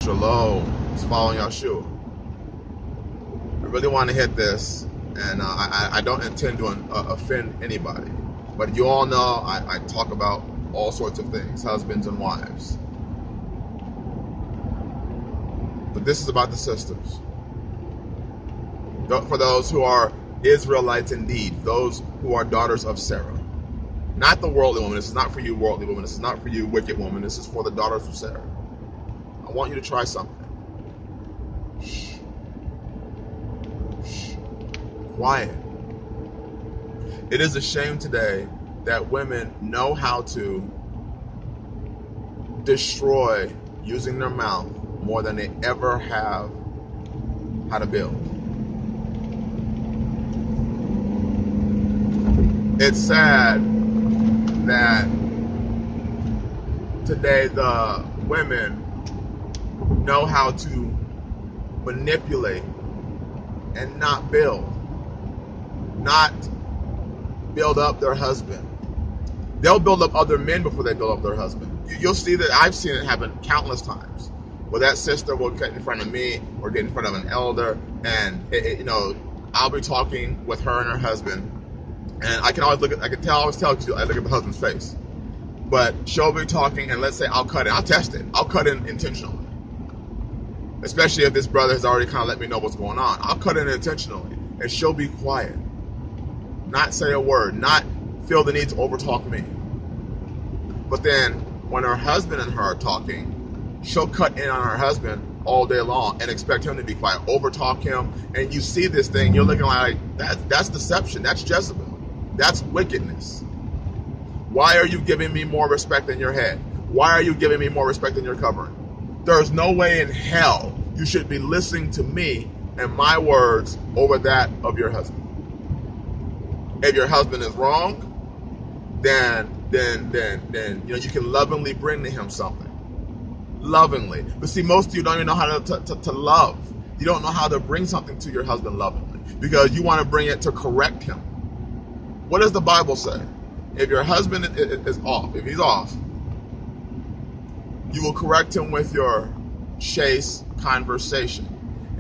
Shalom. It's following Yahshua. I really want to hit this, and I don't intend to offend anybody. But you all know I talk about all sorts of things, husbands and wives. But this is about the sisters. For those who are Israelites indeed, those who are daughters of Sarah. Not the worldly woman. This is not for you, worldly woman. This is not for you, wicked woman. This is for the daughters of Sarah. I want you to try something. Shh. Shh. Quiet. It is a shame today that women know how to destroy using their mouth more than they ever have how to build. It's sad that today the women know how to manipulate and not build up their husband. They'll build up other men before they build up their husband. You'll see that. I've seen it happen countless times where that sister will get in front of me or get in front of an elder, and I'll be talking with her and her husband, and I can always always tell because I look at the husband's face. But she'll be talking, and let's say I'll cut in. I'll test it. I'll cut in intentionally. Especially if this brother has already kind of let me know what's going on. I'll cut in intentionally, and she'll be quiet. Not say a word, not feel the need to overtalk me. But then, when her husband and her are talking, she'll cut in on her husband all day long and expect him to be quiet, overtalk him, and you see this thing, you're looking like, that's deception, that's Jezebel, that's wickedness. Why are you giving me more respect than your head? Why are you giving me more respect than your covering? There's no way in hell you should be listening to me and my words over that of your husband. If your husband is wrong, then you can lovingly bring to him something. Lovingly. But see, most of you don't even know how to love. You don't know how to bring something to your husband lovingly because you want to bring it to correct him. What does the Bible say? If your husband is off, if he's off, you will correct him with your chaste conversation.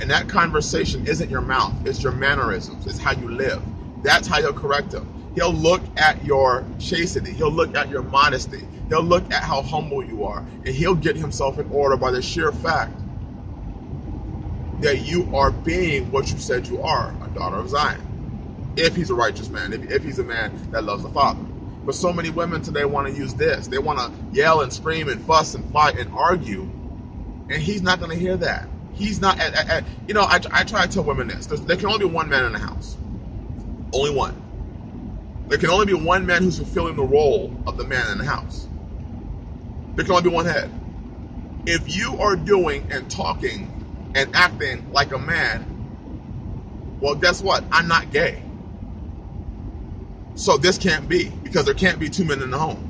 And that conversation isn't your mouth, it's your mannerisms, it's how you live. That's how you'll correct him. He'll look at your chastity, he'll look at your modesty, he'll look at how humble you are, and he'll get himself in order by the sheer fact that you are being what you said you are, a daughter of Zion. If he's a righteous man, if he's a man that loves the Father. But so many women today want to use this. They want to yell and scream and fuss and fight and argue. And he's not going to hear that. He's not, I try to tell women this. There can only be one man in the house. Only one. There can only be one man who's fulfilling the role of the man in the house. There can only be one head. If you are doing and talking and acting like a man, well, guess what? I'm not gay. So this can't be, because there can't be two men in the home.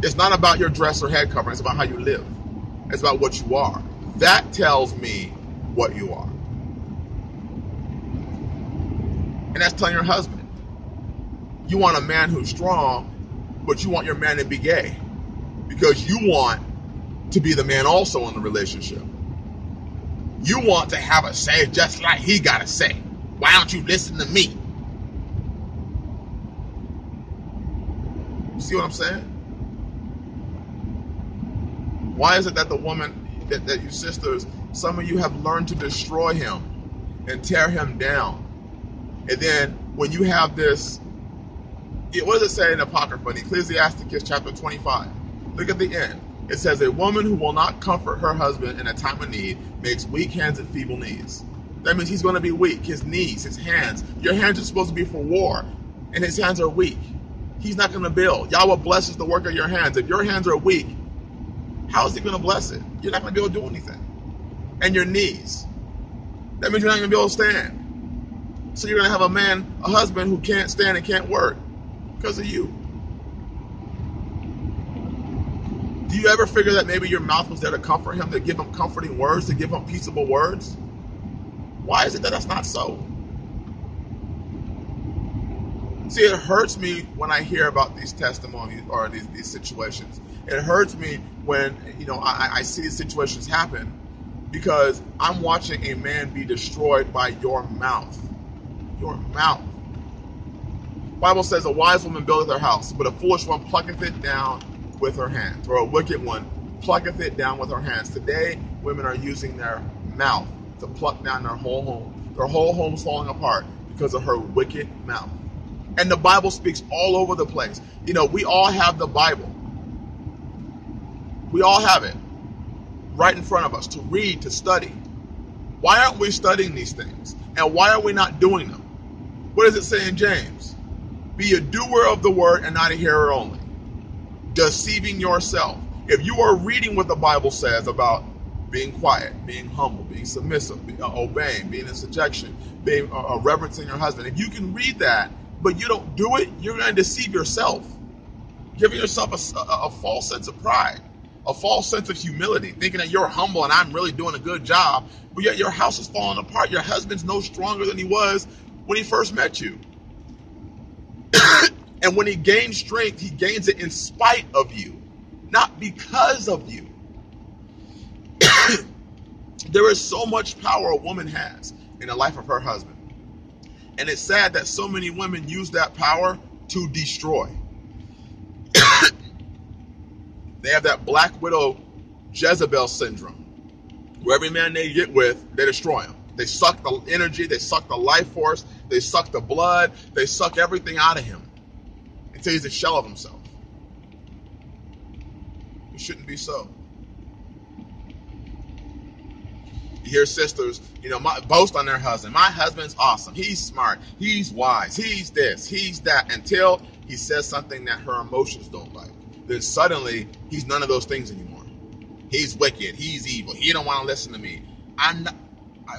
It's not about your dress or head covering. It's about how you live. It's about what you are. That tells me what you are. And that's telling your husband. You want a man who's strong, but you want your man to be gay. Because you want to be the man also in the relationship. You want to have a say just like he got a say. Why don't you listen to me? See what I'm saying? Why is it that the woman, that you sisters, some of you have learned to destroy him and tear him down? And then when you have this, what does it say in Apocrypha, in Ecclesiastes chapter 25? Look at the end. It says, a woman who will not comfort her husband in a time of need makes weak hands and feeble knees. That means he's going to be weak. His knees, his hands. Your hands are supposed to be for war, and his hands are weak. He's not going to build. Yahweh blesses the work of your hands. If your hands are weak, how is he going to bless it? You're not going to be able to do anything. And your knees. That means you're not going to be able to stand. So you're going to have a husband who can't stand and can't work because of you. Do you ever figure that maybe your mouth was there to comfort him, to give him comforting words, to give him peaceable words? Why is it that that's not so? See, it hurts me when I hear about these testimonies or these situations. It hurts me when, I see these situations happen because I'm watching a man be destroyed by your mouth. Your mouth. The Bible says a wise woman buildeth her house, but a foolish one plucketh it down with her hands. Or a wicked one plucketh it down with her hands. Today, women are using their mouth to pluck down their whole home. Their whole home's falling apart because of her wicked mouth. And the Bible speaks all over the place. We all have the Bible. We all have it right in front of us to read, to study. Why aren't we studying these things? And why are we not doing them? What does it say in James? Be a doer of the word and not a hearer only. Deceiving yourself. If you are reading what the Bible says about being quiet, being humble, being submissive, obeying, being in subjection, being reverencing your husband, if you can read that, but you don't do it, you're going to deceive yourself. Giving yourself a false sense of pride, a false sense of humility, thinking that you're humble and I'm really doing a good job, but yet your house is falling apart. Your husband's no stronger than he was when he first met you. And when he gains strength, he gains it in spite of you, not because of you. There is so much power a woman has in the life of her husband. And it's sad that so many women use that power to destroy. They have that black widow Jezebel syndrome, where every man they get with, they destroy him. They suck the energy, they suck the life force, they suck the blood, they suck everything out of him until he's a shell of himself. It shouldn't be so. You hear sisters, boast on their husband. My husband's awesome. He's smart. He's wise. He's this. He's that. Until he says something that her emotions don't like. Then suddenly, he's none of those things anymore. He's wicked. He's evil. He don't want to listen to me.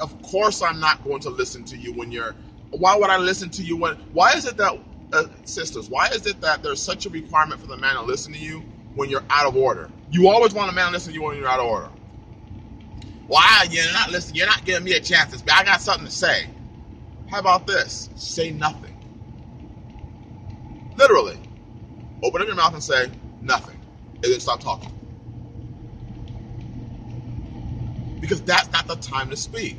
Of course I'm not going to listen to you when you're... Why would I listen to you when... Why is it that, sisters, why is it that there's such a requirement for the man to listen to you when you're out of order? You always want a man to listen to you when you're out of order. Why you're not listening? You're not giving me a chance. I got something to say. How about this? Say nothing. Literally. Open up your mouth and say nothing. And then stop talking. Because that's not the time to speak.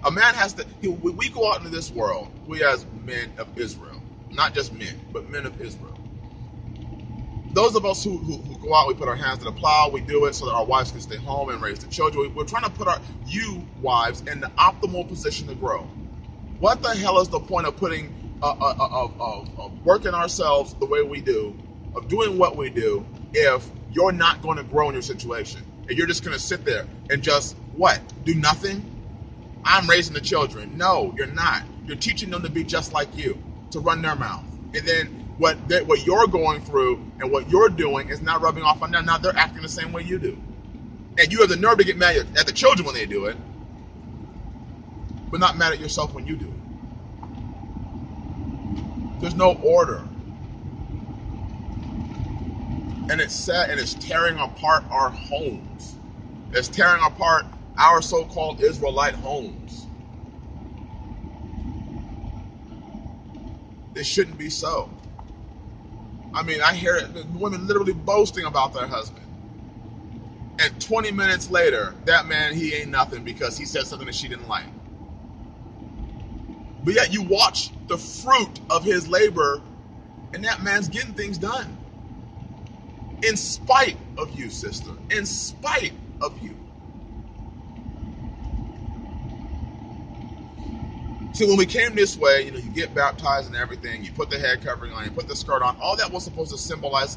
A man has to... We go out into this world, we as men of Israel, not just men, but men of Israel. Those of us who go out, we put our hands to the plow, we do it so that our wives can stay home and raise the children. We're trying to put you wives in the optimal position to grow. What the hell is the point of putting, of working ourselves the way we do, of doing what we do, if you're not going to grow in your situation? And you're just going to sit there and just, what? Do nothing? I'm raising the children. No, you're not. You're teaching them to be just like you, to run their mouth. And then what you're going through and what you're doing is not rubbing off on them. Now they're acting the same way you do. And you have the nerve to get mad at the children when they do it, but not mad at yourself when you do it. There's no order. And it's sad, and it's tearing apart our homes. It's tearing apart our so-called Israelite homes. It shouldn't be so. I mean, I hear it, women literally boasting about their husband. And 20 minutes later, that man, he ain't nothing because he said something that she didn't like. But yet you watch the fruit of his labor, and that man's getting things done. In spite of you, sister. In spite of you. See, when we came this way, you get baptized and everything, you put the head covering on, you put the skirt on, all that was supposed to symbolize,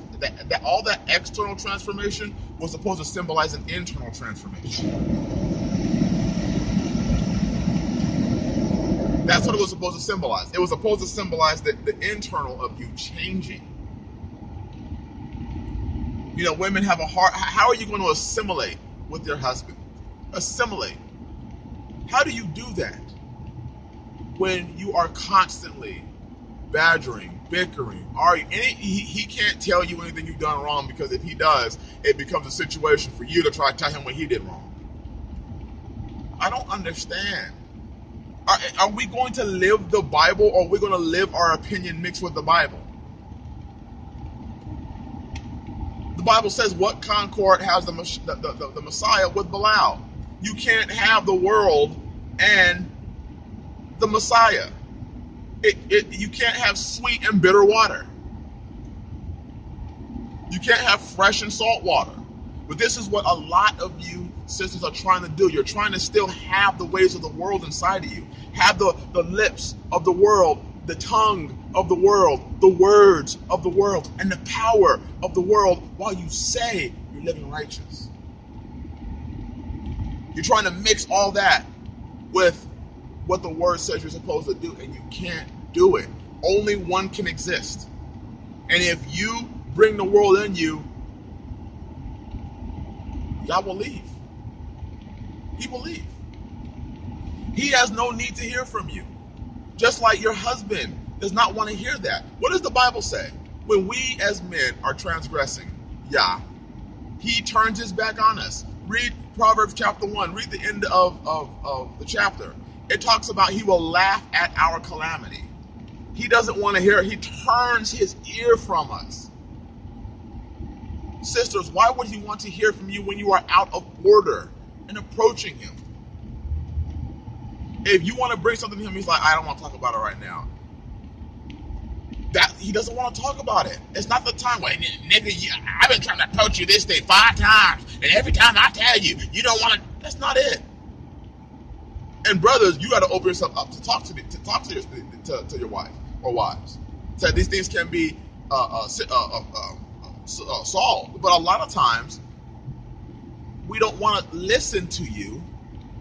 all that external transformation was supposed to symbolize an internal transformation. That's what it was supposed to symbolize. It was supposed to symbolize the internal of you changing. Women have a heart. How are you going to assimilate with your husband? Assimilate. How do you do that? When you are constantly badgering, bickering, arguing. He can't tell you anything you've done wrong, because if he does, it becomes a situation for you to try to tell him what he did wrong. I don't understand. Are we going to live the Bible, or are we going to live our opinion mixed with the Bible? The Bible says, what concord has the Messiah with Belial? You can't have the world and the Messiah. You can't have sweet and bitter water. You can't have fresh and salt water. But this is what a lot of you sisters are trying to do. You're trying to still have the ways of the world inside of you. Have the lips of the world, the tongue of the world, the words of the world, and the power of the world while you say you're living righteous. You're trying to mix all that with what the word says you're supposed to do, and you can't do it. Only one can exist. And if you bring the world in you, God will leave. He will leave. He has no need to hear from you. Just like your husband does not want to hear that. What does the Bible say? When we as men are transgressing, he turns his back on us. Read Proverbs chapter 1. Read the end of the chapter. It talks about he will laugh at our calamity. He doesn't want to hear it. He turns his ear from us. Sisters, why would he want to hear from you when you are out of order and approaching him? If you want to bring something to him, he's like, I don't want to talk about it right now. That he doesn't want to talk about it. It's not the time. Well, nigga, I've been trying to approach you this day 5 times, and every time I tell you, you don't want to. That's not it. And brothers, you got to open yourself up to talk to your wife or wives. So these things can be solved, but a lot of times we don't want to listen to you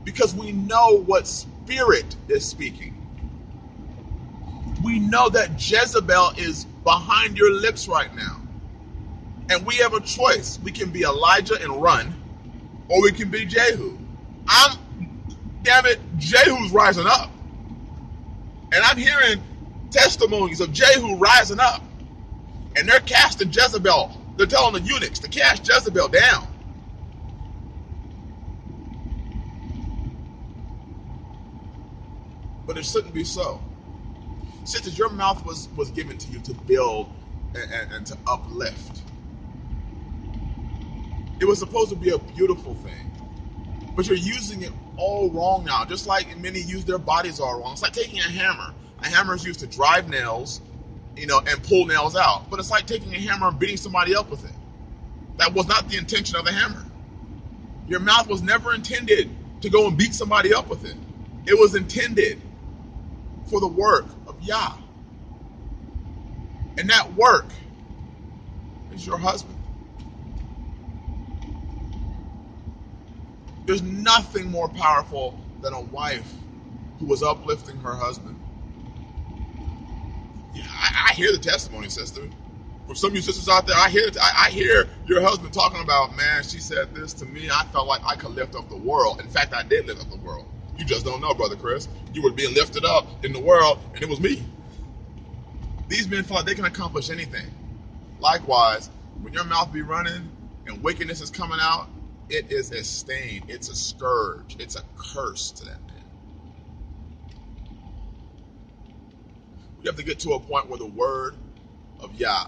because we know what spirit is speaking. We know that Jezebel is behind your lips right now. And we have a choice. We can be Elijah and run, or we can be Jehu. Damn it, Jehu's rising up. And I'm hearing testimonies of Jehu rising up. And they're casting Jezebel. They're telling the eunuchs to cast Jezebel down. But it shouldn't be so. Sisters, your mouth was given to you to build and to uplift. It was supposed to be a beautiful thing. But you're using it all wrong now. Just like many use their bodies all wrong. It's like taking a hammer. A hammer is used to drive nails, and pull nails out. But it's like taking a hammer and beating somebody up with it. That was not the intention of the hammer. Your mouth was never intended to go and beat somebody up with it. It was intended for the work of Yah. And that work is your husband. There's nothing more powerful than a wife who was uplifting her husband. Yeah, I hear the testimony, sister. For some of you sisters out there, I hear your husband talking about, man, she said this to me. I felt like I could lift up the world. In fact, I did lift up the world. You just don't know, Brother Chris. You were being lifted up in the world, and it was me. These men feel like they can accomplish anything. Likewise, when your mouth be running and wickedness is coming out, it is a stain. It's a scourge. It's a curse to that man. We have to get to a point where the word of Yah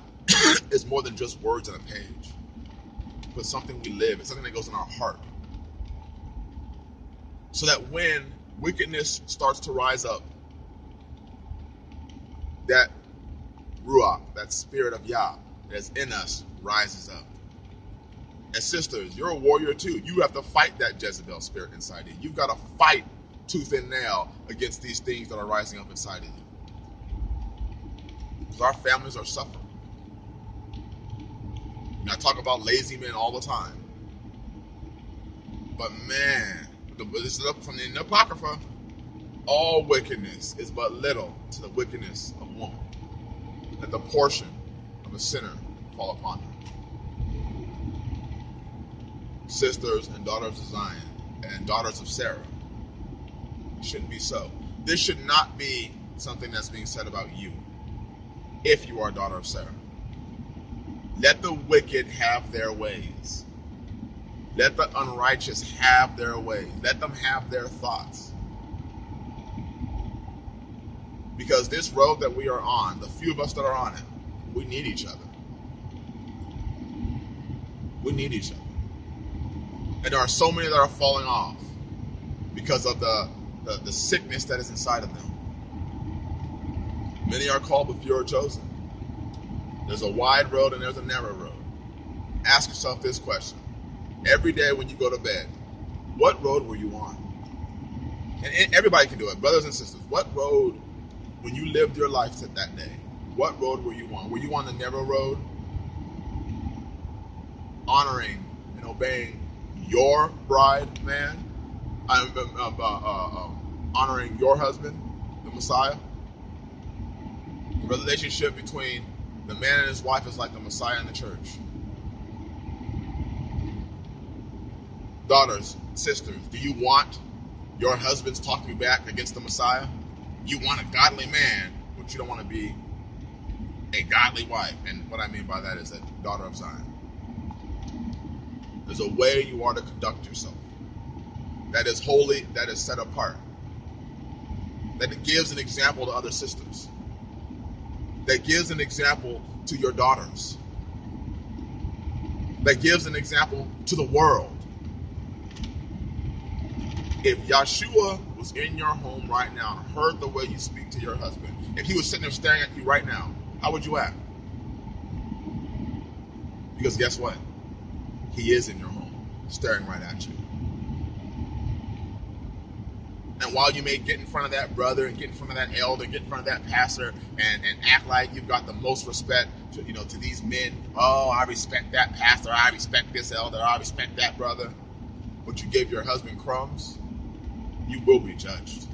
is more than just words on a page, but something we live. It's something that goes in our heart. So that when wickedness starts to rise up, that Ruach, that spirit of Yah that's in us, rises up. And sisters, you're a warrior too. You have to fight that Jezebel spirit inside you. You've got to fight tooth and nail against these things that are rising up inside of you. Because our families are suffering. And I talk about lazy men all the time. But man, this is up from the Apocrypha. All wickedness is but little to the wickedness of woman. Let the portion of a sinner fall upon her. Sisters and daughters of Zion and daughters of Sarah. It shouldn't be so. This should not be something that's being said about you if you are a daughter of Sarah. Let the wicked have their ways. Let the unrighteous have their ways. Let them have their thoughts. Because this road that we are on, the few of us that are on it, we need each other. We need each other. And there are so many that are falling off because of the sickness that is inside of them. Many are called, but few are chosen. There's a wide road and there's a narrow road. Ask yourself this question. Every day when you go to bed, what road were you on? And everybody can do it, brothers and sisters. What road, when you lived your life to that day, what road were you on? Were you on the narrow road? Honoring and obeying your bride, man? Honoring your husband, the Messiah? The relationship between the man and his wife is like the Messiah and the church. Daughters, sisters, do you want your husbands talking back against the Messiah? You want a godly man, but you don't want to be a godly wife. And what I mean by that is a daughter of Zion. There's a way you are to conduct yourself that is holy, that is set apart, that it gives an example to other sisters, that gives an example to your daughters, that gives an example to the world. If Yeshua was in your home right now and heard the way you speak to your husband, if he was sitting there staring at you right now, how would you act? Because guess what? He is in your home, staring right at you. And while you may get in front of that brother and get in front of that elder, get in front of that pastor and act like you've got the most respect to these men. Oh, I respect that pastor. I respect this elder. I respect that brother. But you gave your husband crumbs, you will be judged.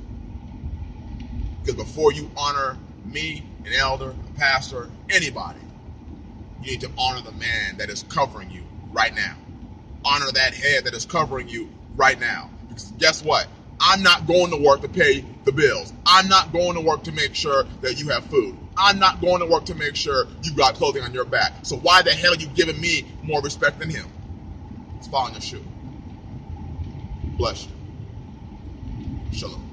Because before you honor me, an elder, a pastor, anybody, you need to honor the man that is covering you right now. Honor that head that is covering you right now. Because guess what? I'm not going to work to pay the bills. I'm not going to work to make sure that you have food. I'm not going to work to make sure you got clothing on your back. So why the hell are you giving me more respect than him? It's following your shoe. Bless you. Shalom.